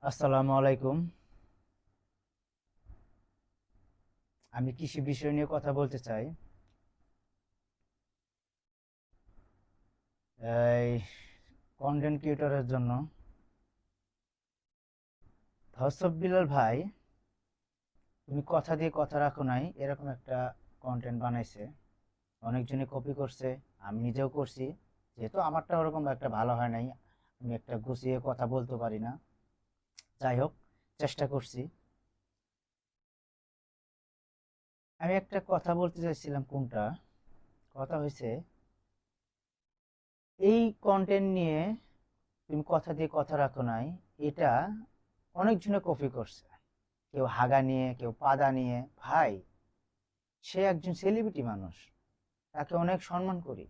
আসসালামু আলাইকুম। আমি কৃষি বিষয় নিয়ে কথা বলতে চাই। এই কন্টেন্ট ক্রিয়েটরের জন্য ধর্ষব বিলাল ভাই, তুমি কথা দিয়ে কথা রাখো নাই, এরকম একটা কন্টেন্ট বানাইছে। অনেকজনে কপি করছে, আমি নিজেও করছি। যেহেতু আমারটা ওরকম একটা ভালো হয় নাই, আমি একটা গুছিয়ে কথা বলতে পারি না। যাই হোক, চেষ্টা করছি। আমি একটা কথা বলতে চাইছিলাম, কোনটা কথা হয়েছে, এই কন্টেন্ট নিয়ে তুমি কথা দিয়ে কথা রাখো নাই, এটা অনেকজনে কপি করছে। কেউ হাগা নিয়ে, কেউ পাদা নিয়ে। ভাই, সে একজন সেলিব্রিটি মানুষ, তাকে অনেক সম্মান করি।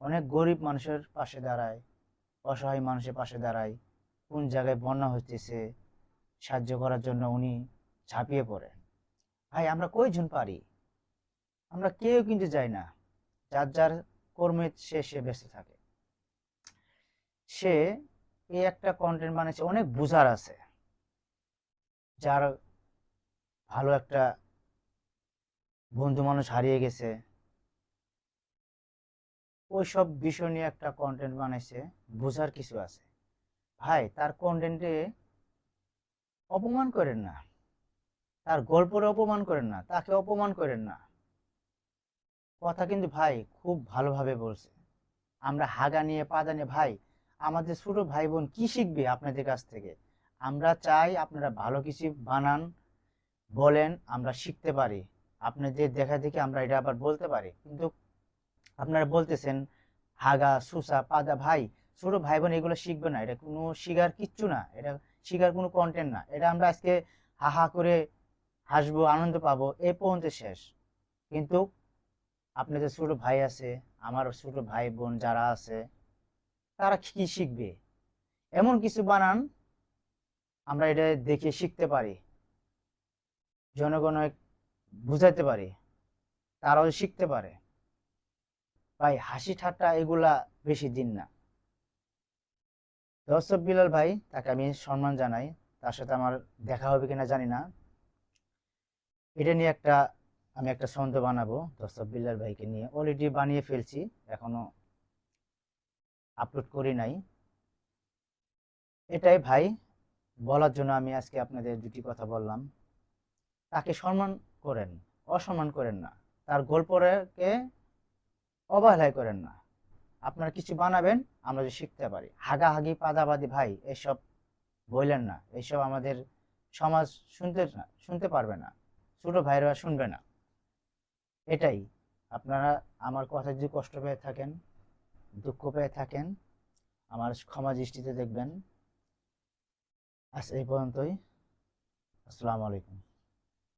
অনেক গরিব মানুষের পাশে দাঁড়ায়, অসহায় মানুষের পাশে দাঁড়ায়। কোন জায়গায় বন্যা হইতেছে, সাহায্য করার জন্য উনি ঝাঁপিয়ে পড়ে। ভাই, আমরা কয়জন পারি? আমরা কেউ কিন্তু যাই না। যার যার কর্মে সে সে ব্যস্ত থাকে। সে এই একটা কন্টেন্ট বানিয়েছে, অনেক বুঝার আছে। যার ভালো একটা বন্ধু মানুষ হারিয়ে গেছে, ওই সব বিষয় নিয়ে একটা কন্টেন্ট বানাইছে, বোঝার কিছু আছে। ভাই, তার কন্টেন্টে অপমান করেন না, তার গল্পরে অপমান করেন না, তাকে অপমান করেন না। কথা কিন্তু ভাই খুব ভালোভাবে বলছে। আমরা হাগা নিয়ে পাদা নিয়ে, ভাই আমাদের ছোট ভাই বোন কি শিখবে আপনাদের কাছ থেকে? আমরা চাই আপনারা ভালো কিছু বানান, বলেন, আমরা শিখতে পারি। আপনাদের দেখা দেখি আমরা এটা আবার বলতে পারি। কিন্তু আপনারা বলতেছেন হাগা সুসা পাদা। ভাই, ছোট ভাই বোন এগুলো শিখবে না, এটা কোনো শিখার কিচ্ছু না, এটা শিখার কোনো কন্টেন্ট না। এটা আমরা আজকে হা হা করে হাসবো, আনন্দ পাবো, এই পর্যন্ত শেষ। কিন্তু আপনাদের ছোট ভাই আছে, আমার ছোট ভাই বোন যারা আছে, তারা কি শিখবে? এমন কিছু বানান আমরা এটা দেখে শিখতে পারি, জনগণ বুঝাইতে পারি, তারাও শিখতে পারে। ভাই, হাসি ঠাট্টা এগুলা বেশি দিন না। দর্শক বিলাল ভাই, তাকে আমি সম্মান জানাই। তার সাথে আমার দেখা হবে কিনা জানি না। এটা নিয়ে আমি একটা ছন্দ বানাবো দর্শক বিলাল ভাইকে নিয়ে, অলরেডি বানিয়ে ফেলছি, এখনো আপলোড করি নাই। এটাই ভাই বলার জন্য আমি আজকে আপনাদের দুটি কথা বললাম। তাকে সম্মান করেন, অসম্মান করেন না। তার গল্পকে অবহেলায় করেন না। আপনারা কিছু বানাবেন, আমরা যে শিখতে পারি। হাগাহাগি পাদাবাদি, ভাই এসব বললেন না। এসব আমাদের সমাজ শুনতে পারবে না, ছোট ভাইরা শুনবে না। এটাই। আপনারা আমার কথা যদি কষ্ট পেয়ে থাকেন, দুঃখ পেয়ে থাকেন, আমার ক্ষমা দৃষ্টিতে দেখবেন। আজ এই পর্যন্তই। আসসালামু আলাইকুম।